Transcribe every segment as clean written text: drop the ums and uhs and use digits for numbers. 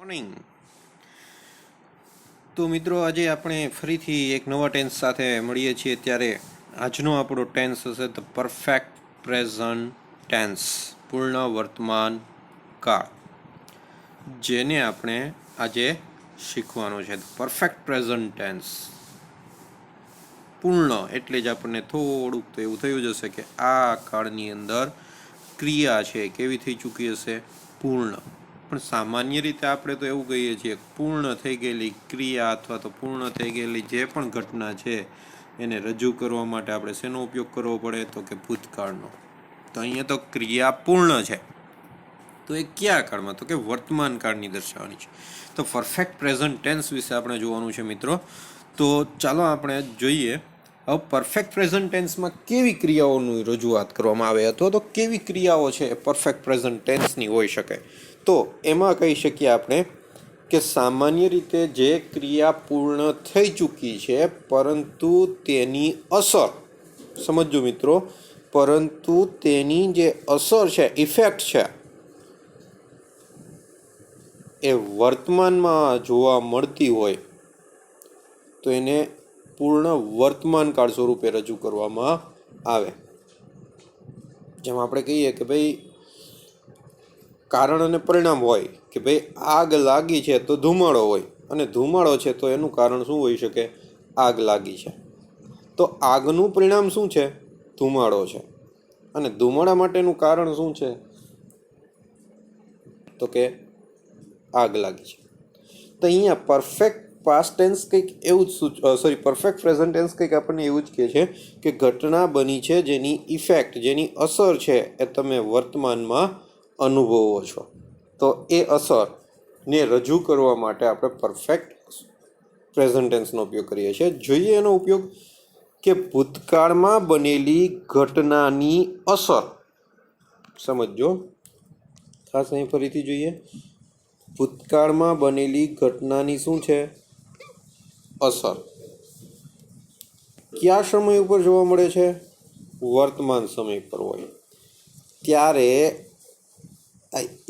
Morning. તો મિત્રો, આજે આપણે ફરીથી એક નવા ટેન્સ સાથે મળીએ છીએ. ત્યારે આજનો આપણો ટેન્સ હશે ધ પરફેક્ટ પ્રેઝન્ટ ટેન્સ, પૂર્ણ વર્તમાન કાળ, જેને આપણે આજે શીખવાનું છે. પરફેક્ટ પ્રેઝન્ટ ટેન્સ, પૂર્ણ એટલે જ આપણને થોડુંક તો એવું થયું જ હશે કે આ કાળની અંદર ક્રિયા છે કેવી થઈ ચૂકી હશે, પૂર્ણ. પણ સામાન્ય રીતે આપણે તો એવું કહીએ છીએ પૂર્ણ થઈ ગયેલી ક્રિયા અથવા તો પૂર્ણ થઈ ગયેલી જે પણ ઘટના છે એને રજૂ કરવા માટે આપણે શેનો ઉપયોગ કરવો પડે, તો કે ભૂતકાળનો. તો અહીંયા તો ક્રિયા પૂર્ણ છે, તો એ કયા કાળમાં, તો કે વર્તમાન કાળની દર્શાવવાની છે. તો પરફેક્ટ પ્રેઝન્ટ ટેન્સ વિશે આપણે જોવાનું છે મિત્રો. તો ચાલો આપણે જોઈએ હવે પરફેક્ટ પ્રેઝન્ટ ટેન્સમાં કેવી ક્રિયાઓની રજૂઆત કરવામાં આવે અથવા તો કેવી ક્રિયાઓ છે પરફેક્ટ પ્રેઝન્ટ ટેન્સની હોઈ શકે. તો એમાં કહી શકીએ આપણે કે સામાન્ય રીતે જે ક્રિયા પૂર્ણ થઈ ચૂકી છે પરંતુ તેની અસર, સમજો મિત્રો, પરંતુ તેની જે અસર છે, ઇફેક્ટ છે, એ વર્તમાનમાં જોવા મળતી હોય તો એને પૂર્ણ વર્તમાન કાળ સ્વરૂપે રજૂ કરવામાં આવે. જેમ આપણે કહીએ કે ભાઈ કારણ અને પરિણામ હોય કે ભાઈ આગ લાગી છે તો ધુમાડો હોય, અને ધુમાડો છે તો એનું કારણ શું હોઈ શકે, આગ લાગી છે. તો આગનું પરિણામ શું છે, ધુમાડો છે, અને ધુમાડા માટેનું કારણ શું છે, તો કે આગ લાગી છે. તો અહીંયા પરફેક્ટ પાસ્ટ ટેન્સ કંઈક એવું જ પરફેક્ટ પ્રેઝન્ટ ટેન્સ કંઈક આપણને એવું જ કહે છે કે ઘટના બની છે જેની ઇફેક્ટ, જેની અસર છે એ તમે વર્તમાનમાં અનુભવો છો. તો એ અસરને રજૂ કરવા માટે આપણે પરફેક્ટ પ્રેઝન્ટ ટેન્સનો ઉપયોગ કરીએ છીએ. જોઈએ એનો ઉપયોગ કે ભૂતકાળમાં બનેલી ઘટનાની અસર. સમજો, ખાસ અહીં ફરીથી જોઈએ, ભૂતકાળમાં બનેલી ઘટનાની શું છે, અસર. કયા સમય ઉપર જોવા મળે છે, વર્તમાન સમય પર હોય. ત્યારે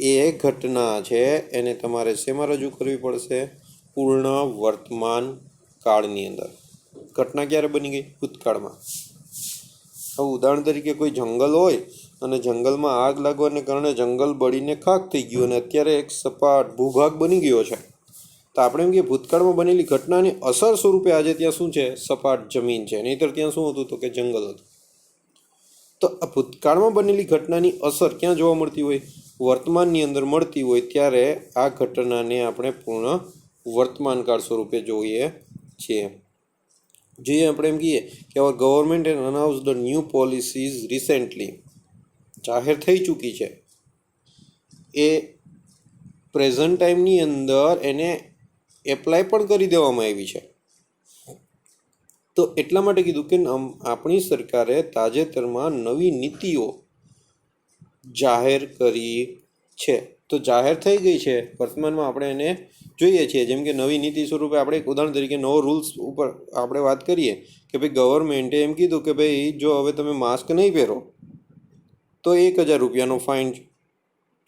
એ ઘટના છે એને તમારે શેમાં રજૂ કરવી પડશે, પૂર્ણ વર્તમાન કાળની અંદર. ઘટના ક્યારે બની ગઈ, ભૂતકાળમાં. હવે ઉદાહરણ તરીકે કોઈ જંગલ હોય અને જંગલમાં આગ લાગવાને કારણે જંગલ બળીને ખાખ થઈ ગયું અને અત્યારે એક સપાટ ભૂભાગ બની ગયો છે. તો આપણે એમ કે ભૂતકાળમાં બનેલી ઘટનાની અસર સ્વરૂપે આજે ત્યાં શું છે, સપાટ જમીન છે, નહીંતર ત્યાં શું હતું, તો કે જંગલ હતું. તો આ ભૂતકાળમાં બનેલી ઘટનાની અસર ક્યાં જોવા મળતી હોય, વર્તમાનની અંદર મળતી હોય. ત્યારે આ ઘટનાને આપણે પૂર્ણ વર્તમાન કાળ સ્વરૂપે જોઈએ છીએ. જોઈએ આપણે એમ કહીએ કે our government and announce the new policies recently, જાહેર થઈ ચૂકી છે, એ પ્રેઝન્ટ ટાઈમની અંદર એને એપ્લાય પણ કરી દેવામાં આવી છે. તો એટલા માટે કીધું કે આપણી સરકારે તાજેતરમાં નવી નીતિઓ જાહેર કરી છે. તો જાહેર થઈ ગઈ છે, વર્તમાનમાં આપણે એને જોઈએ છીએ. જેમ કે નવી નીતિ સ્વરૂપે આપણે એક ઉદાહરણ તરીકે નવો રૂલ્સ ઉપર આપણે વાત કરીએ કે ભાઈ ગવર્મેન્ટે એમ કીધું કે ભાઈ જો હવે તમે માસ્ક નહીં પહેરો તો 1000 રૂપિયાનો ફાઇન,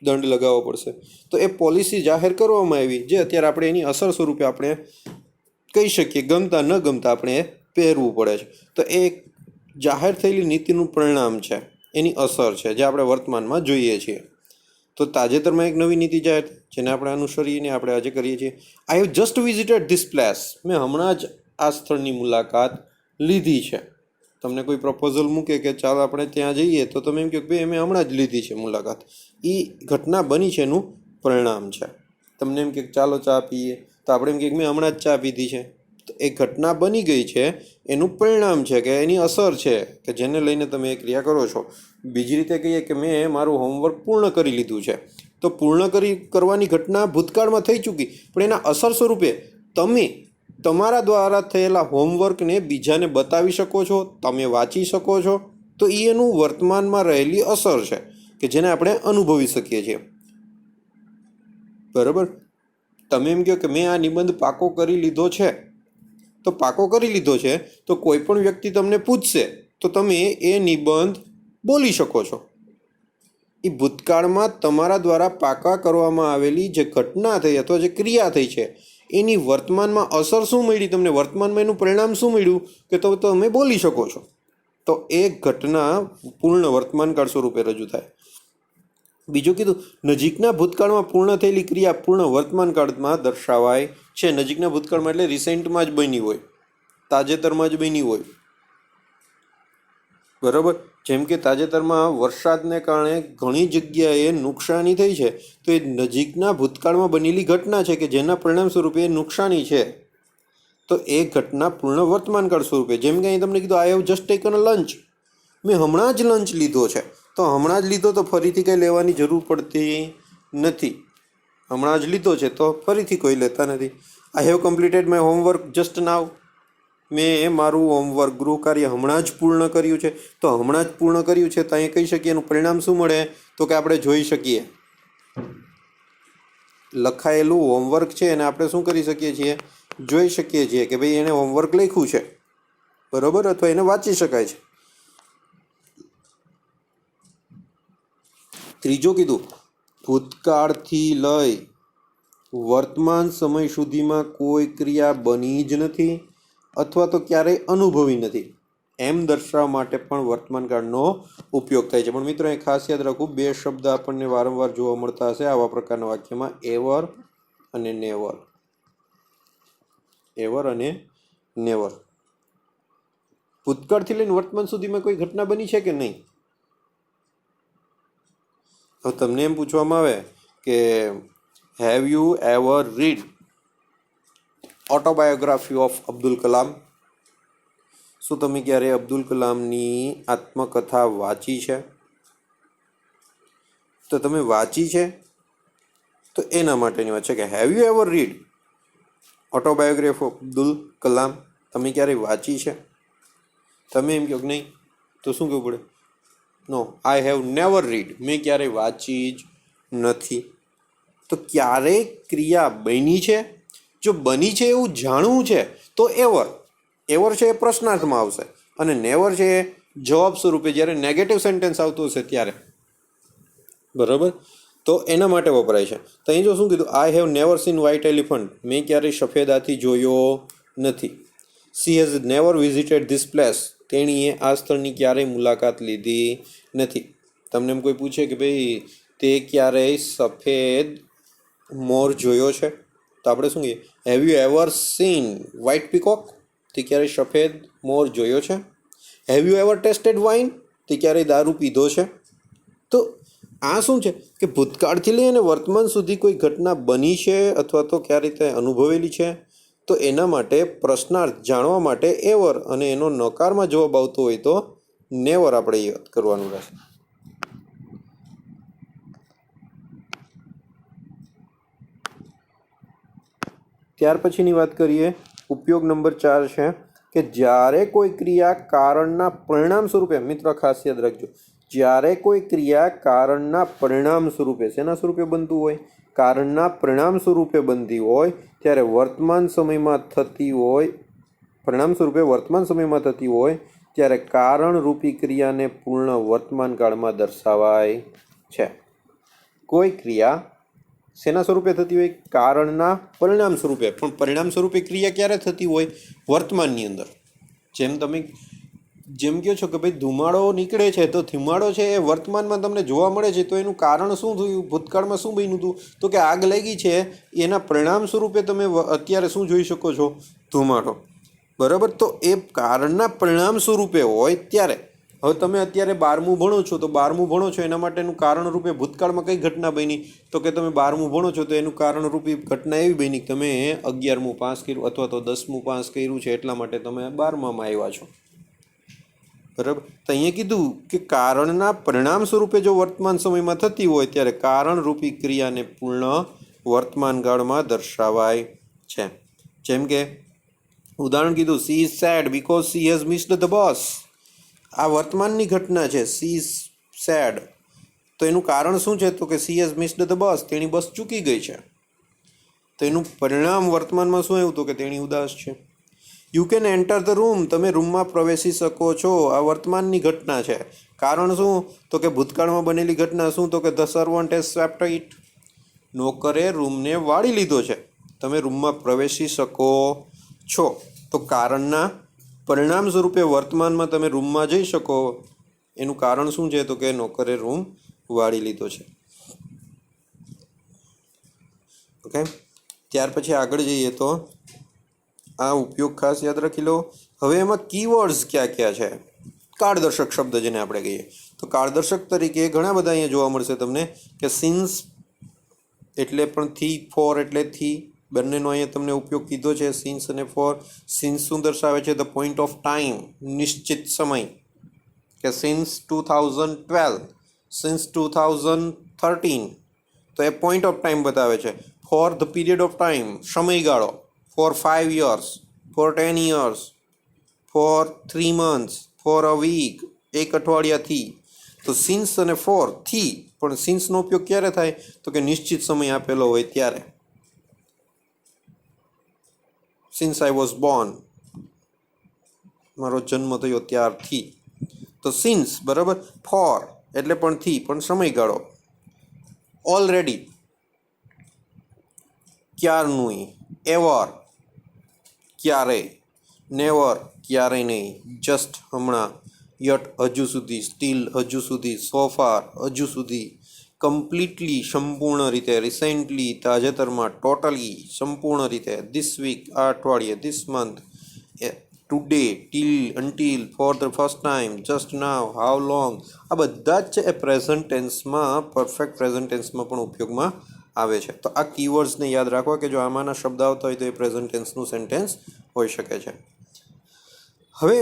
દંડ લગાવવો પડશે. તો એ પોલિસી જાહેર કરવામાં આવી, જે અત્યારે આપણે એની અસર સ્વરૂપે આપણે કહી શકીએ ગમતા ન ગમતા આપણે એ પહેરવું પડે છે. તો એ જાહેર થયેલી નીતિનું પરિણામ છે, એની અસર છે, જે આપણે વર્તમાનમાં જોઈએ છીએ. તો તાજેતરમાં એક નવી નીતિ જાહેર જેને આપણે અનુસરીને આપણે આજે કરીએ છીએ. I have just visited this place, મેં હમણાં જ આ સ્થળની મુલાકાત લીધી છે. તમને કોઈ પ્રપોઝલ મૂકે કે ચાલો આપણે ત્યાં જઈએ, તો તમે એમ કહો કે ભાઈ મેં હમણાં જ લીધી છે મુલાકાત. એ ઘટના બની છે એનું પરિણામ છે. તમને એમ કે ચાલો ચા પીએ, તો આપણે એમ કે મેં હમણાં જ ચા પીધી છે. તો એ ઘટના બની ગઈ છે, એનું પરિણામ છે કે એની અસર છે કે જેને લઈને તમે એ ક્રિયા કરો છો. બીજી રીતે કહીએ કે મેં મારું હોમવર્ક પૂર્ણ કરી લીધું છે. તો પૂર્ણ કરવાની ઘટના ભૂતકાળમાં થઈ ચૂકી, પણ એના અસર સ્વરૂપે તમે તમારા દ્વારા થયેલા હોમવર્કને બીજાને બતાવી શકો છો, તમે વાંચી શકો છો. તો એ એનું વર્તમાનમાં રહેલી અસર છે કે જેને આપણે અનુભવી શકીએ છીએ. બરાબર. તમે એમ કહો કે મેં આ નિબંધ પાકો કરી લીધો છે, તો પાકો કરી લીધો છે તો કોઈ પણ વ્યક્તિ તમને પૂછશે તો તમે એ નિબંધ બોલી શકો છો. એ ભૂતકાળમાં તમારા દ્વારા પાકા કરવામાં આવેલી જે ઘટના થઈ અથવા જે ક્રિયા થઈ છે એની વર્તમાનમાં અસર શું મળી, તમને વર્તમાનમાં એનું પરિણામ શું મળ્યું કે તો તમે બોલી શકો છો. તો એ ઘટના પૂર્ણ વર્તમાનકાળ સ્વરૂપે રજૂ થાય. બીજું કીધું નજીકના ભૂતકાળમાં પૂર્ણ થયેલી ક્રિયા પૂર્ણ વર્તમાનકાળમાં દર્શાવાય છે. નજીકના ભૂતકાળમાં એટલે રિસેન્ટમાં જ બની હોય, તાજેતરમાં જ બની હોય. બરાબર. જેમ કે તાજેતરમાં વરસાદને કારણે ઘણી જગ્યાએ નુકસાની થઈ છે, તો એ નજીકના ભૂતકાળમાં બનેલી ઘટના છે કે જેના પરિણામ સ્વરૂપે નુકસાની છે. તો એ ઘટના પૂર્ણ વર્તમાનકાળ સ્વરૂપે. જેમ કે અહીં તમને કીધું I have just taken a lunch, મેં હમણાં જ લંચ લીધો છે. તો હમણાં જ લીધો તો ફરીથી કંઈ લેવાની જરૂર પડતી નથી. હમણાં જ લીધો છે તો ફરીથી કોઈ લેતા નથી. I have completed my homework just now, મેં મારું હોમવર્ક ગૃહ કાર્ય હમણાં જ પૂર્ણ કર્યું છે. તો હમણાં જ પૂર્ણ કર્યું છે તો અહીં કહી શકીએ એનું પરિણામ શું મળે તો કે આપણે જોઈ શકીએ લખાયેલું હોમવર્ક છે એને આપણે શું કરી શકીએ છીએ, જોઈ શકીએ છીએ કે ભાઈ એને હોમવર્ક લખ્યું છે. બરાબર. અથવા એને વાંચી શકાય છે. ત્રીજું કીધું ભૂતકાળથી લઈ વર્તમાન સમય સુધીમાં કોઈ ક્રિયા બની જ નથી અથવા તો ક્યારેય અનુભવી નથી એમ દર્શાવવા માટે પણ વર્તમાનકાળનો ઉપયોગ થાય છે. પણ મિત્રો એ ખાસ યાદ રાખવું, બે શબ્દ આપણને વારંવાર જોવા મળતા હશે આવા પ્રકારના વાક્યમાં, એવર અને નેવર. એવર અને નેવર. ભૂતકાળથી લઈને વર્તમાન સુધીમાં કોઈ ઘટના બની છે કે નહીં? હવે તમને એમ પૂછવામાં આવે કે have you ever read autobiography of Abdul Kalam? શું તમે ક્યારે અબ્દુલ કલામની આત્મકથા વાંચી છે? તો તમે વાંચી છે તો એના માટેની વાત છે કે have you ever read autobiography of Abdul Kalam? તમે ક્યારે વાંચી છે? તમે એમ કહો કે નહીં તો શું કહેવું પડે? નો, આઈ હેવ નેવર રીડ, મેં ક્યારેય વાંચી જ નથી. તો ક્યારેય ક્રિયા બની છે, જો બની છે એવું જાણવું છે તો એવર. એવર છે એ પ્રશ્નાર્થમાં આવશે અને નેવર છે એ જવાબ સ્વરૂપે જ્યારે નેગેટિવ સેન્ટેન્સ આવતું હશે ત્યારે. બરાબર. તો એના માટે વપરાય છે. તો અહીં જો શું કીધું, I have never scene white elephant, મેં ક્યારેય સફેદ હાથી જોયો નથી. She has never visited this place, તેણીએ આ સ્થળની ક્યારેય મુલાકાત લીધી નથી. તમને એમ કોઈ પૂછે કે ભાઈ તે ક્યારેય સફેદ મોર જોયો છે તો આપણે શું કહીએ, have you ever scene white peacock? તે ક્યારેય સફેદ મોર જોયો છે. Have you ever tested wine? તે ક્યારેય દારૂ પીધો છે. તો આ શું છે કે ભૂતકાળથી લઈ અને વર્તમાન સુધી કોઈ ઘટના બની છે અથવા તો ક્યારે રીતે અનુભવેલી છે. તો એના માટે પ્રશ્નાર્થ જાણવા માટે એવર અને એનો નકારમાં જવાબ આવતો હોય તો નેવર આપણે યાદ કરવાનું રહેશે. ત્યાર પછીની વાત કરીએ, ઉપયોગ નંબર 4 છે કે જ્યારે કોઈ ક્રિયા કારણના પરિણામ સ્વરૂપે, મિત્રો ખાસ યાદ રાખજો, જ્યારે કોઈ ક્રિયા કારણના પરિણામ સ્વરૂપે, શેના સ્વરૂપે બનતું હોય, કારણના પરિણામ સ્વરૂપે બનતી હોય ત્યારે વર્તમાન સમયમાં થતી હોય, પરિણામ સ્વરૂપે વર્તમાન સમયમાં થતી હોય ત્યારે કારણરૂપી ક્રિયાને પૂર્ણ વર્તમાન કાળમાં દર્શાવાય છે. કોઈ ક્રિયા શેના સ્વરૂપે થતી હોય, કારણના પરિણામ સ્વરૂપે. પણ પરિણામ સ્વરૂપે ક્રિયા ક્યારે થતી હોય, વર્તમાનની અંદર. જેમ કહો છો કે ભાઈ ધુમાડો નીકળે છે તો ધુમાડો છે એ વર્તમાનમાં તમને જોવા મળે છે તો એનું કારણ શું થયું, ભૂતકાળમાં શું બન્યું હતું તો કે આગ લાગી છે, એના પરિણામ સ્વરૂપે તમે અત્યારે શું જોઈ શકો છો, ધુમાડો. બરાબર. તો એ કારણના પરિણામ સ્વરૂપે હોય ત્યારે, હવે તમે અત્યારે 12મું ભણો છો તો 12મું ભણો છો એના માટેનું કારણરૂપે ભૂતકાળમાં કઈ ઘટના બની તો કે તમે 12મું ભણો છો તો એનું કારણરૂપી ઘટના એવી બની કે તમે 11મું પાસ કર્યું અથવા તો 10મું પાસ કર્યું છે એટલા માટે તમે 12મામાં આવ્યા છો. બરાબર. તો અહીંયા કીધું કે કારણના પરિણામ સ્વરૂપે જો વર્તમાન સમયમાં થતી હોય ત્યારે કારણરૂપી ક્રિયાને પૂર્ણ વર્તમાન કાળમાં દર્શાવાય છે. જેમ કે ઉદાહરણ કીધું, she is sad because she has missed the bus. આ વર્તમાનની ઘટના છે, સી ઇઝ સેડ. તો એનું કારણ શું છે તો કે સી હેઝ મિસ્ડ ધ બસ, તેની બસ ચૂકી ગઈ છે. તો એનું પરિણામ વર્તમાનમાં શું આવ્યું તો કે તેણી ઉદાસ છે. You can enter the room, તમે રૂમમાં પ્રવેશી શકો છો. આ વર્તમાનની ઘટના છે. કારણ શું? તો કે ભૂતકાળમાં બનેલી ઘટના શું? તો કે the servant has swept it. નોકરે રૂમને વાળી લીધો છે. તમે રૂમમાં પ્રવેશી શકો છો. તો કારણના પરિણામ સ્વરૂપે વર્તમાનમાં તમે રૂમમાં જઈ શકો. એનું કારણ શું છે? તો કે નોકરે રૂમ વાળી લીધો છે. ઓકે, ત્યાર પછી આગળ જઈએ તો આ ઉપયોગ ખાસ યાદ રાખી લો. હવે એમાં કીવર્ડ્સ ક્યાં ક્યાં છે? કાળદર્શક શબ્દ જેને આપણે કહીએ. તો કાળદર્શક તરીકે ઘણા બધા અહીંયા જોવા મળશે તમને કે સિન્સ એટલે પણ થી, ફોર એટલે થી, બંનેનો અહીંયા તમને ઉપયોગ કીધો છે, સિન્સ અને ફોર. સિન્સ શું દર્શાવે છે? ધ પોઈન્ટ ઓફ ટાઈમ, નિશ્ચિત સમય. કે સિન્સ 2012, સિન્સ 2013, તો એ પોઈન્ટ ઓફ ટાઈમ બતાવે છે. For the period of time, સમયગાળો. For 5 years, for 10 years, for 3 months, for a week, એક અઠવાડિયાથી. તો સિન્સ અને ફોર થી, પણ સિન્સનો ઉપયોગ ક્યારે થાય? તો કે નિશ્ચિત સમય આપેલો હોય ત્યારે. સિન્સ આઈ વોઝ બોર્ન, મારો જન્મ થયો ત્યારથી. તો સિન્સ બરાબર. ફોર એટલે પણ થી, પણ સમયગાળો. ઓલરેડી, ક્યારનું. એવર, ક્યારે. નેવર, ક્યારેય નહીં. જસ્ટ, હમણાં. યટ, હજુ સુધી. સ્ટીલ, હજુ સુધી. સો ફાર, હજુ સુધી. કમ્પ્લીટલી, સંપૂર્ણ રીતે. રિસેન્ટલી, તાજેતરમાં. ટોટલી, સંપૂર્ણ રીતે. ધીસ વીક, આ અઠવાડિયે. This month, today. Till, until. For the first time. Just now. How long. આ બધા જ છે એ પ્રેઝન્ટ ટેન્સમાં, પરફેક્ટ પ્રેઝન્ટ ટેન્સમાં પણ ઉપયોગમાં આવે છે. તો આ કીવર્ડ્સને યાદ રાખવા કે જો આમાંના શબ્દ આવતા હોય તો એ પ્રેઝન્ટ ટેન્સનું સેન્ટેન્સ હોઈ શકે છે. હવે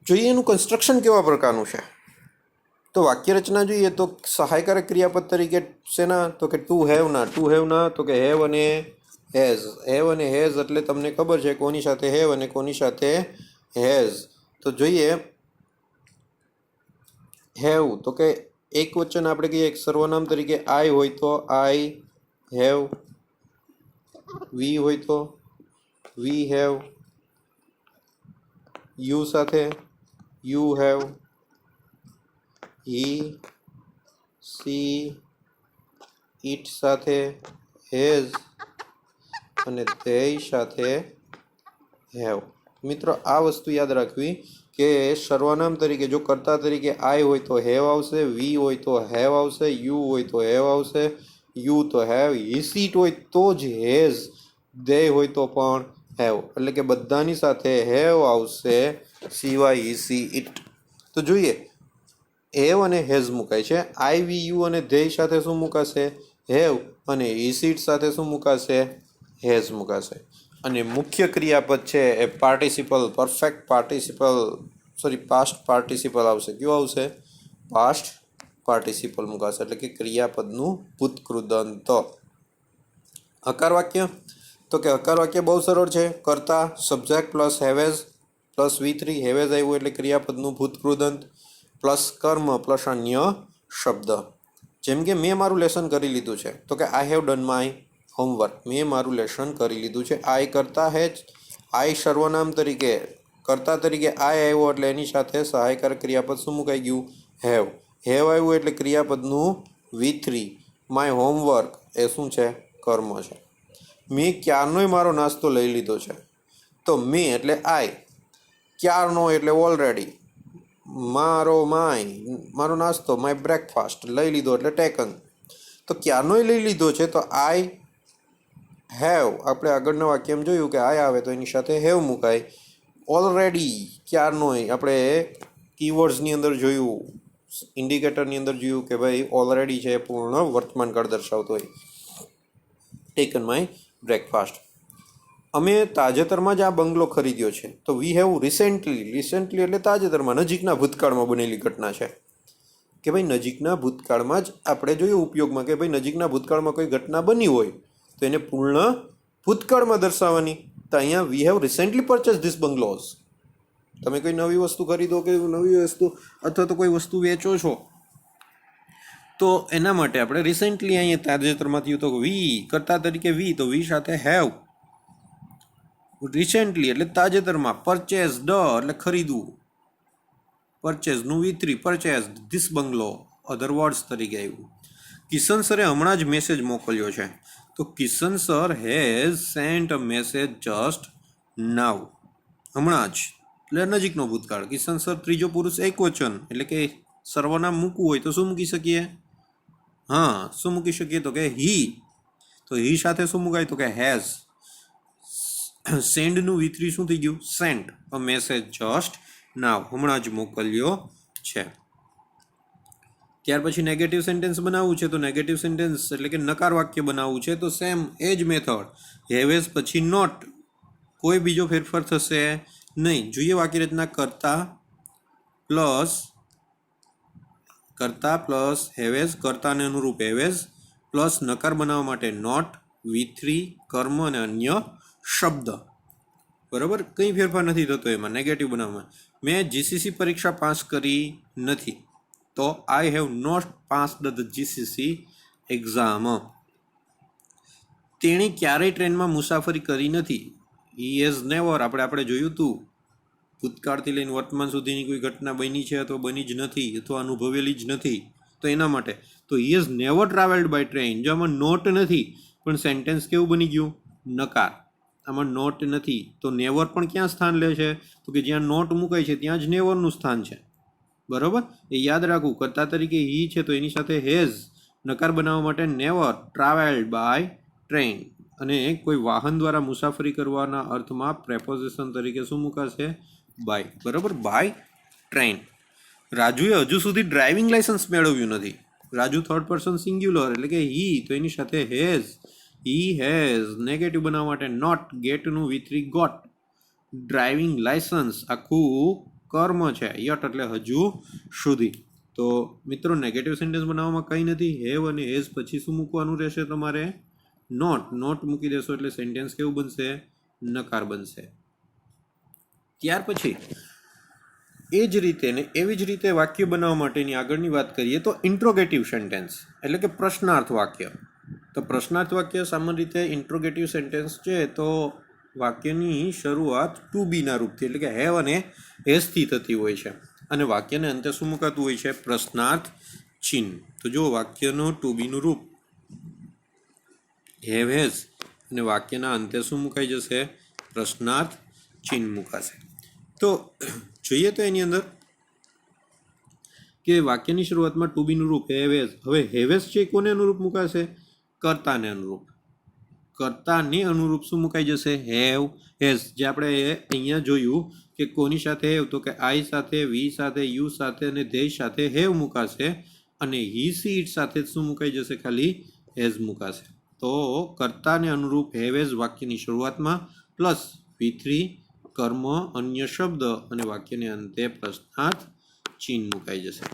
જોઈએ એનું કન્સ્ટ્રક્શન કેવા પ્રકારનું છે. તો વાક્ય રચના જોઈએ તો સહાયકારક ક્રિયાપદ તરીકે શેના? તો કે ટુ હેવના. ટુ હેવના તો કે હેવ અને હેઝ. હેવ અને હેઝ એટલે તમને ખબર છે કોની સાથે હેવ અને કોની સાથે હેઝ. તો જોઈએ હેવ તો કે એક વચન આપણે કહીએ એક સર્વનામ તરીકે આઈ હોય તો આઈ હેવ. વી હોય તો વી હેવ. યુ સાથે you have. He, C, it સાથે હેઝ અને ધેય સાથે હેવ. મિત્રો આ વસ્તુ યાદ રાખવી કે સર્વનામ તરીકે જો કર્તા તરીકે આઈ હોય તો હેવ આવશે, વી હોય તો હેવ આવશે, યુ હોય તો હેવ આવશે, યુ તો હેવ, હી સીટ હોય તો જ હેઝ, દે હોય તો પણ હેવ. એટલે કે બધાની સાથે હેવ આવશે સિવાય હી, સી, ઇટ. તો જોઈએ હેવ અને હેઝ મુકાય છે. આઈ, વી, યુ અને ધેય સાથે શું મુકાશે? હેવ. અને હી સીટ સાથે શું મુકાશે? હેઝ મુકાશે. અને મુખ્ય ક્રિયાપદ છે એ participle, perfect participle, sorry past participle આવશે. કયું આવશે? પાસ્ટ પાર્ટિસિપલ મુકાશે. એટલે કે ક્રિયાપદનું ભૂતકૃદંત. હકાર વાક્ય તો કે હકાર વાક્ય બહુ સરળ છે. કર્તા સબ્જેક્ટ પ્લસ હેવેઝ પ્લસ V3. હેવેઝ આવ્યું એટલે ક્રિયાપદનું ભૂતકૃદંત પ્લસ કર્મ પ્લસ અન્ય શબ્દ. જેમ કે મેં મારું લેસન કરી લીધું છે તો કે I have done my homework. મેં મારું લેસન કરી લીધું છે. આઈ કરતા હે જ. આઈ સર્વનામ તરીકે, કર્તા તરીકે આઈ આવ્યો એટલે એની સાથે સહાયકારક ક્રિયાપદ શું મુકાઈ ગયું? હેવ. હેવ આવ્યું એટલે ક્રિયાપદનું V3. માય હોમવર્ક એ શું છે? કર્મ છે. મેં ક્યારનોય મારો નાસ્તો લઈ લીધો છે. તો મેં એટલે આઈ, ક્યારનો એટલે ઓલરેડી, મારો નાસ્તો માય બ્રેકફાસ્ટ લઈ લીધો એટલે ટેકન. તો ક્યારનોય લઈ લીધો છે તો આઈ હેવ. આપણે આગળના વાક્યમાં જોયું કે આઈ આવે તો એની સાથે હેવ મુકાય. ઓલરેડી, ક્યારનોય આપણે કીવર્ડ્સની અંદર જોયું, ઇન્ડિકેટરની અંદર જોયું કે ભાઈ ઓલરેડી છે પૂર્ણ વર્તમાન કાળ દર્શાવતો હોય. Taken my breakfast. અમે તાજેતરમાં જ આ બંગલો ખરીદ્યો છે. તો વી હેવ રિસેન્ટલી. રિસેન્ટલી એટલે તાજેતરમાં, નજીકના ભૂતકાળમાં બનેલી ઘટના છે. કે ભાઈ નજીકના ભૂતકાળમાં જ આપણે જોયું ઉપયોગમાં કે ભાઈ નજીકના ભૂતકાળમાં કોઈ ઘટના બની હોય તો એને પૂર્ણ ભૂતકાળમાં દર્શાવવાની. તો અહીંયા we have recently purchase this bungalows. તમે કોઈ નવી વસ્તુ ખરીદો કે નવી વસ્તુ અથવા તો કોઈ વસ્તુ વેચો છો તો એના માટે આપણે રિસેન્ટલી અહીંયા તાજેતરમાં થયું તો વી, કરતા તરીકે વી, તો વી સાથે હેવ. રિસેન્ટલી એટલે તાજેતરમાં. પરચેઝડ એટલે ખરીદવું. પરચેઝનું V3 purchased this bungalow other words તરીકે આવ્યું. કિશન સરે હમણાં જ મેસેજ મોકલ્યો છે. તો Kishan sir has sent a message just now. હમણાં જ એટલે નજીકનો ભૂતકાળ. કિશન સર ત્રીજો પુરુષ એકવચન એટલે કે સર્વનામ મૂકવું હોય તો શું મૂકી શકીએ? હા, શું મૂકી શકીએ? તો કે હી. તો હી સાથે શું મુકાય? તો કે હેઝ. સેન્ડનું V3 શું થઈ ગયું? Saint a message just now. હમણાં જ મોકલ્યો છે. ત્યાર પછી નેગેટિવ સેન્ટેન્સ બનાવવું છે. તો નેગેટિવ સેન્ટેન્સ એટલે કે નકાર વાક્ય બનાવવું છે. તો સેમ એ જ મેથડ. હેવેઝ પછી નોટ. કોઈ બીજો ફેરફાર થશે નહીં. જોઈએ વાક્ય રચના. કરતા પ્લસ હેવેઝ, કર્તાને અનુરૂપ હેવેઝ પ્લસ નકાર બનાવવા માટે નોટ, V3, કર્મ અને અન્ય શબ્દ. બરાબર, કંઈ ફેરફાર નથી થતો એમાં નેગેટિવ બનાવવામાં. મેં GCC પરીક્ષા પાસ કરી નથી. તો I have not passed the GCC exam. તેણે ક્યારેય ટ્રેનમાં મુસાફરી કરી નથી. He has never. આપણે જોયું હતું ભૂતકાળથી લઈને વર્તમાન સુધીની કોઈ ઘટના બની છે અથવા બની જ નથી અથવા અનુભવેલી જ નથી, તો એના માટે. તો he has never travelled by train. જો આમાં નોટ નથી પણ સેન્ટેન્સ કેવું બની ગયું? નકાર. આમાં નોટ નથી તો નેવર પણ ક્યાં સ્થાન લે છે? તો કે જ્યાં નોટ મુકાય છે ત્યાં જ નેવરનું સ્થાન છે. બરાબર, એ યાદ રાખવું. કર્તા તરીકે હી છે તો એની સાથે હેઝ. નકાર બનાવવા માટે નેવર ટ્રાવેલ્ડ બાય ટ્રેન. અને કોઈ વાહન દ્વારા મુસાફરી કરવાના અર્થમાં પ્રેપોઝિશન તરીકે શું મુકાશે? બાય. બરાબર, બાય ટ્રેન. રાજુએ હજુ સુધી ડ્રાઇવિંગ લાયસન્સ મેળવ્યું નથી. રાજુ થર્ડ પર્સન સિંગ્યુલર એટલે કે હી, તો એની સાથે હેઝ. He has. નેગેટિવ બનાવવા માટે નોટ. ગેટનું V3 ગોટ. ડ્રાઇવિંગ લાયસન્સ આખું કર્મ છે. યટ એટલે હજુ સુધી. તો મિત્રો નેગેટિવ સેન્ટેન્સ બનાવવામાં કંઈ નથી. હેવ અને હેઝ પછી શું મૂકવાનું રહેશે તમારે? નોટ મૂકી દેશો એટલે સેન્ટેન્સ કેવું બનશે? નકાર બનશે. ત્યાર પછી એ જ રીતે ને એવી જ રીતે વાક્ય બનાવવા માટેની આગળની વાત કરીએ તો ઇન્ટ્રોગેટિવ સેન્ટેન્સ એટલે કે પ્રશ્નાર્થ વાક્ય. તો પ્રશ્નાર્થ વાક્ય સામાન્ય રીતે ઇન્ટ્રોગેટિવ સેન્ટેન્સ છે તો વાક્યની શરૂઆત ટુ બીના રૂપથી એટલે કે હેવ અને હેઝથી થતી હોય છે અને વાક્યને અંતે શું મુકાતું હોય છે? પ્રશ્નાર્થ ચિહ્ન. તો જો વાક્યનું ટુ બીનું રૂપ હેવ હેઝ અને વાક્યના અંતે શું મુકાઈ જશે? પ્રશ્નાર્થ ચિહ્ન મુકાશે. તો જોઈએ તો એની અંદર કે વાક્યની શરૂઆતમાં ટુ બીનું રૂપ હેવેઝ. હવે હેવેઝ છે કોને અનુરૂપ મુકાશે? કર્તાને અનુરૂપ. કર્તાને અનુરૂપ શું મુકાઈ જશે? Have has. જે આપણે અહીંયા જોયું કે કોની સાથે હેવ? તો કે આઈ સાથે, વી સાથે, યુ સાથે અને ધેય સાથે હેવ મુકાશે અને હી સી ઇટ સાથે શું મુકાઈ જશે? ખાલી હેઝ મુકાશે. તો કર્તાને અનુરૂપ હેવેઝ વાક્યની શરૂઆતમાં પ્લસ V3 કર્મ અન્ય શબ્દ અને વાક્યને અંતે પ્રશ્નાર્થ ચિહ્ન મુકાઈ જશે.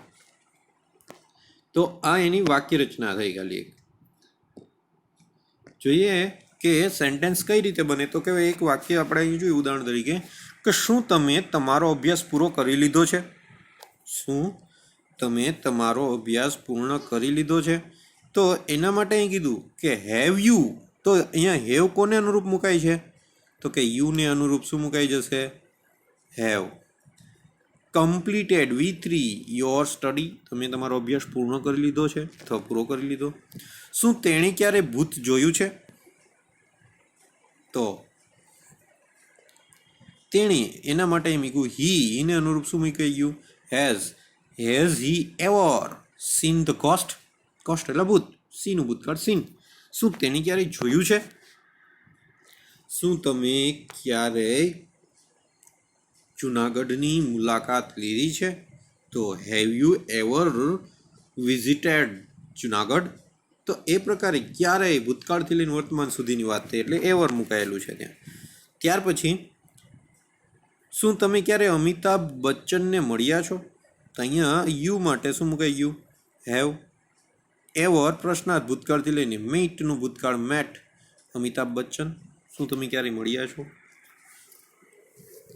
તો આ એની વાક્ય રચના થઈ ખાલી એક. જોઈએ કે સેન્ટેન્સ કઈ રીતે બને. તો કે એક વાક્ય આપણે અહીં જોયું ઉદાહરણ તરીકે કે શું તમે તમારો અભ્યાસ પૂરો કરી લીધો છે? શું તમે તમારો અભ્યાસ પૂર્ણ કરી લીધો છે? તો એના માટે અહીં કીધું કે હેવ યુ. તો અહીંયા હેવ કોને અનુરૂપ મુકાય છે? તો કે યુને અનુરૂપ શું મુકાઈ જશે? Have. Completed V3 your study. તમે તમારો અભ્યાસ પૂર્ણ કરી લીધો છે અથવા પૂરો કરી લીધો. શું તેણે ક્યારે ભૂત જોયું છે? તો તેણે એના માટે મૂક્યું હી. એને અનુરૂપ શું મૂકાઈ ગયું? Has. Has he ever seen the ghost? Ghost એટલે ભૂત. સીનું ભૂતકાળ સીન. શું તેણે ક્યારેય જોયું છે? શું તમે ક્યારેય જુનાગઢની મુલાકાત લીધી છે? તો have you ever visited Junagadh? તો એ પ્રકારે ક્યારેય ભૂતકાળથી લઈને વર્તમાન સુધીની વાત થઈ એટલે એવર મુકાયેલું છે ત્યાં. ત્યાર પછી શું તમે ક્યારે અમિતાભ બચ્ચનને મળ્યા છો? તો અહીંયા યુ માટે શું મુકાઈ ગયું? હેવ. એવર પ્રશ્નાર્થ ભૂતકાળથી લઈને મીટનું ભૂતકાળ મેટ. અમિતાભ બચ્ચન શું તમે ક્યારે મળ્યા છો?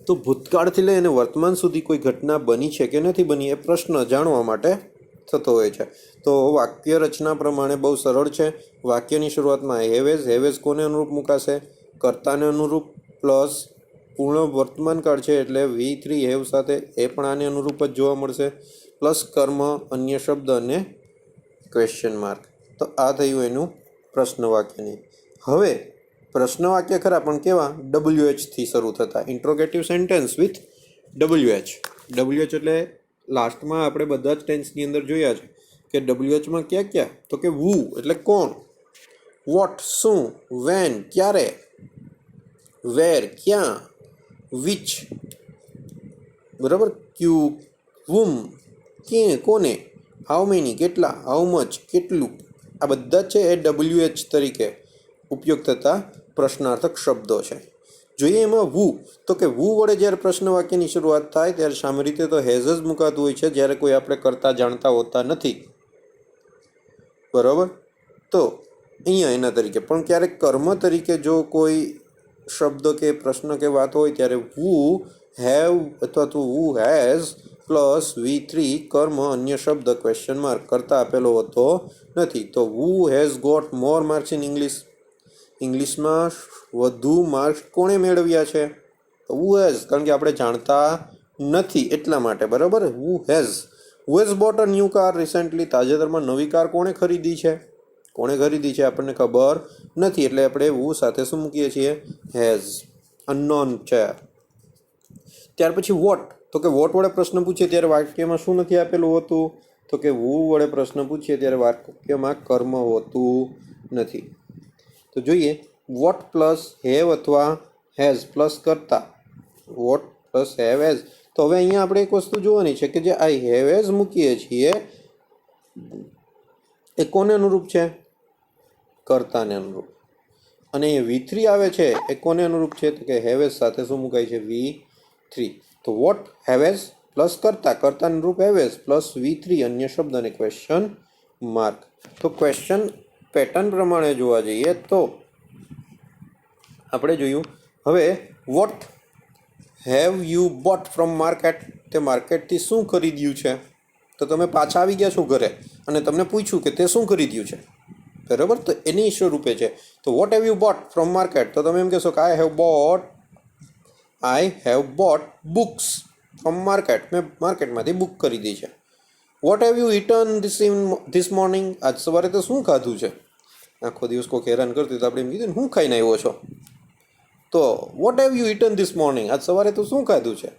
તો ભૂતકાળથી લઈને વર્તમાન સુધી કોઈ ઘટના બની છે કે નથી બની એ પ્રશ્ન જાણવા માટે થતો હોય છે. તો વાક્ય રચના પ્રમાણે બહુ સરળ છે. વાક્યની શરૂઆતમાં હેવેઝ. હેવેઝ કોને અનુરૂપ મુકાશે? કર્તાને અનુરૂપ. પ્લસ પૂર્ણ વર્તમાનકાળ છે એટલે V3 હેવ સાથે એ પણ આને અનુરૂપ જ જોવા મળશે, પ્લસ કર્મ, અન્ય શબ્દ અને ક્વેશ્ચન માર્ક. તો આ થયું એનું પ્રશ્ન વાક્યની. હવે પ્રશ્ન વાક્ય ખરા પણ કેવા? WH થી શરૂ થતા, interrogative sentence with WH. WH એટલે લાસ્ટમાં આપણે બધા જ ટેન્સની અંદર જોયા છે કે WHમાં ક્યાં? તો કે વુ એટલે કોણ, વોટ શું, વેન ક્યારે, વેર ક્યાં, વિચ બરાબર, ક્યુ વુમ કે કોને, હાઉ મેની કેટલા, હાઉ મચ કેટલું. આ બધા છે એ WH તરીકે ઉપયોગ થતા પ્રશ્નાર્થક શબ્દો છે. જોઈએ એમાં વુ, તો કે વુ વડે જ્યારે પ્રશ્ન વાક્યની શરૂઆત થાય ત્યારે સામાન્ય રીતે તો હેઝ જ મુકાતું હોય છે જ્યારે કોઈ આપણે કરતા જાણતા હોતા નથી, બરાબર. તો અહીંયા એના તરીકે પણ ક્યારેક કર્મ તરીકે જો કોઈ શબ્દ કે પ્રશ્ન કે વાત હોય ત્યારે વુ હેવ અથવા તો વુ હેઝ પ્લસ V3 કર્મ, અન્ય શબ્દ ક્વેશ્ચન માર્ક કરતા આપેલો હોતો નથી. તો who has got more marks in English, ઇંગ્લિશમાં વધુ માર્ક્સ કોણે મેળવ્યા છે? વુ હેઝ, કારણ કે આપણે જાણતા નથી એટલા માટે, બરાબર. વુ has bought a new car recently, તાજેતરમાં નવી કાર કોણે ખરીદી છે? કોણે ખરીદી છે આપણને ખબર નથી એટલે આપણે વુ સાથે શું મૂકીએ છીએ? હેઝ. અનનોન છે. ત્યાર પછી વોટ, તો કે વોટ વડે પ્રશ્ન પૂછીએ ત્યારે વાક્યમાં શું નથી આપેલું હોતું? તો કે વુ વડે પ્રશ્ન પૂછીએ ત્યારે વાક્યમાં કર્મ હોતું નથી. તો જોઈએ વોટ પ્લસ હેવ અથવા હેઝ પ્લસ કરતા, વોટ પ્લસ હેવ હેઝ. તો હવે અહીંયા આપણે એક વસ્તુ જોવાની છે કે જે આ હેવ હેઝ મૂકીએ છીએ એ કોને અનુરૂપ છે? કર્તાને અનુરૂપ. અને એ V3 આવે છે એ કોને અનુરૂપ છે? તો કે હેવેઝ સાથે શું મુકાય છે? V3. તો વોટ હેવેઝ પ્લસ કર્તાને અનુરૂપ હેવેઝ પ્લસ V3 અન્ય શબ્દ અને ક્વેશ્ચન માર્ક. તો ક્વેશ્ચન પેટર્ન પ્રમાણે જોવા જઈએ તો આપણે જોયું હવે what have you boat from market, તે માર્કેટથી શું ખરીદ્યું છે? તો તમે પાછા આવી ગયા છો ઘરે અને તમને પૂછ્યું કે તે શું ખરીદ્યું છે, બરાબર. તો એની સ્વરૂપે છે. તો what have you boat from market, તો તમે એમ કહેશો કે I have boat books from market, મેં માર્કેટમાંથી બુક ખરીદી છે. What have you eaten this morning, આજ સવારે તો શું ખાધું છે? આખો દિવસ કોઈ હેરાન કરતું તો આપણે એમ કીધું ને હું ખાઈને આવ્યો છો. તો what have you eaten this morning, આજ સવારે તો શું ખાધું છે?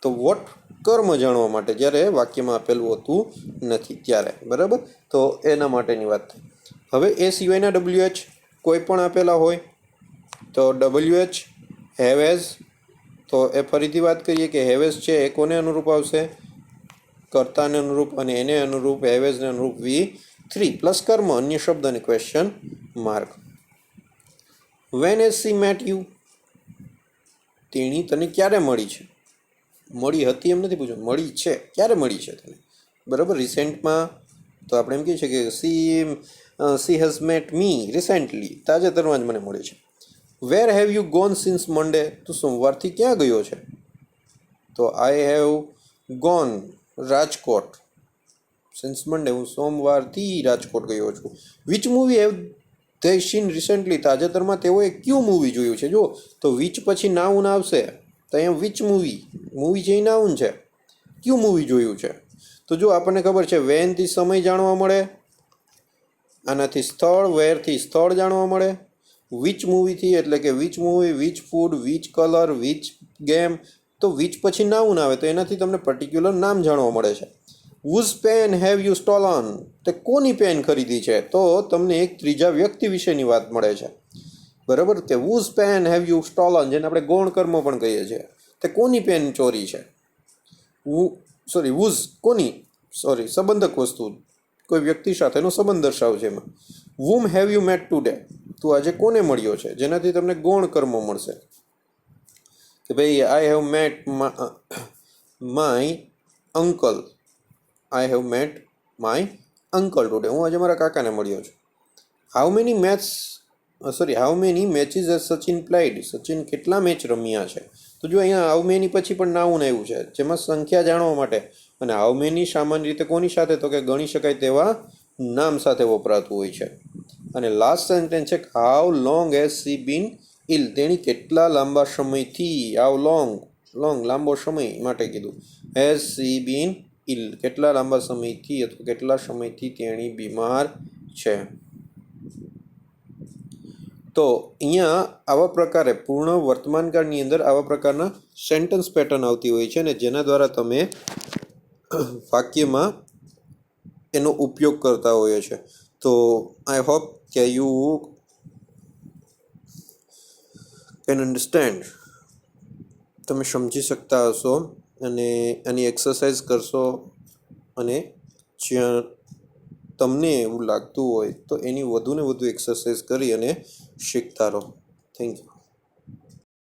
તો વોટ કર્મ જાણવા માટે જ્યારે વાક્યમાં આપેલું હોતું નથી ત્યારે, બરાબર. તો એના માટેની વાત થઈ. હવે એ સિવાયના WH કોઈ પણ આપેલા હોય તો WH હેવેઝ, તો એ ફરીથી વાત કરીએ કે હેવેઝ છે એ કોને અનુરૂપ આવશે? કર્તાને અનુરૂપ, અને એને અનુરૂપ હેવેઝને અનુરૂપ V3 પ્લસ કર્મ, અન્ય શબ્દ અને question mark. When has she met you, તેણી તને ક્યારે મળી છે? મળી હતી એમ નથી પૂછ્યું, મળી છે, ક્યારે મળી છે તને, બરાબર. રિસેન્ટમાં તો આપણે એમ કહીએ છીએ કે she has met me recently, તાજેતરમાં જ મને મળી છે. Where have you gone since Monday, તું સોમવારથી ક્યાં ગયો છે? તો I have gone Rajkot since Monday, હું સોમવારથી રાજકોટ ગયો છું. Which movie have they seen recently, તાજેતરમાં તેઓએ કયું મૂવી જોયું છે? જો તો વિચ પછી નાઉન આવશે તો અહીંયા વિચ મૂવી છે એ નાઉન છે, કયું મૂવી જોયું છે? તો જો આપણને ખબર છે વેનથી સમય જાણવા મળે, આનાથી સ્થળ, વેરથી સ્થળ જાણવા મળે, વિચ મૂવીથી એટલે કે which movie, which food, which colour, which game. તો વિચ પછી નાઉન આવે તો એનાથી તમને પર્ટિક્યુલર નામ જાણવા મળે છે. Whose pen have you stolen, તે કોની પેન ખરીદી છે? તો તમને એક ત્રીજા વ્યક્તિ વિશેની વાત મળે છે, બરાબર. તે whose pen have you stolen, જેને આપણે ગૌણ કર્મ પણ કહીએ છીએ, તે કોની પેન ચોરી છે? હુઝ કોની, સંબંધક વસ્તુ, કોઈ વ્યક્તિ સાથેનો સંબંધ દર્શાવે છે એમાં. Whom have you met today, તું આજે કોને મળ્યો છે? જેનાથી તમને ગૌણ કર્મ મળશે કે ભાઈ I have mat my uncle, I have mat my uncle today, હું આજે મારા કાકાને મળ્યો છું. How many matches has Sachin played, Sachin કેટલા મેચ રમ્યા છે? તો જો અહીંયા હાઉ મેની પછી પણ નાઉન આવ્યું છે જેમાં સંખ્યા જાણવા માટે, અને હાઉ મેની સામાન્ય રીતે કોની સાથે? તો કે ગણી શકાય તેવા નામ સાથે વપરાતું હોય છે. અને લાસ્ટ સેન્ટેન્સ છે હાઉ લોંગ હેઝ સી બીન ઇલ તેણી કેટલા લાંબા સમયથી હાઉ લોંગ લાંબો સમય માટે કીધું હેઝ સી બીન ઇલ કેટલા લાંબા સમયથી અથવા કેટલા સમયથી તેણી બીમાર છે. તો અહીંયા આવા પ્રકારે પૂર્ણ વર્તમાનકાળની અંદર આવા પ્રકારના સેન્ટેન્સ પેટર્ન આવતી હોય છે અને જેના દ્વારા તમે વાક્યમાં એનો ઉપયોગ કરતા હોઈએ છે. તો આઈ હોપ કે યુ કેન અન્ડરસ્ટેન્ડ, તમે સમજી શકતા હશો અને આની એક્સરસાઇઝ કરશો અને જ્યાં તમને એવું લાગતું હોય તો એની વધુને વધુ એક્સરસાઇઝ કરી અને શીખતા રહો. Thank you.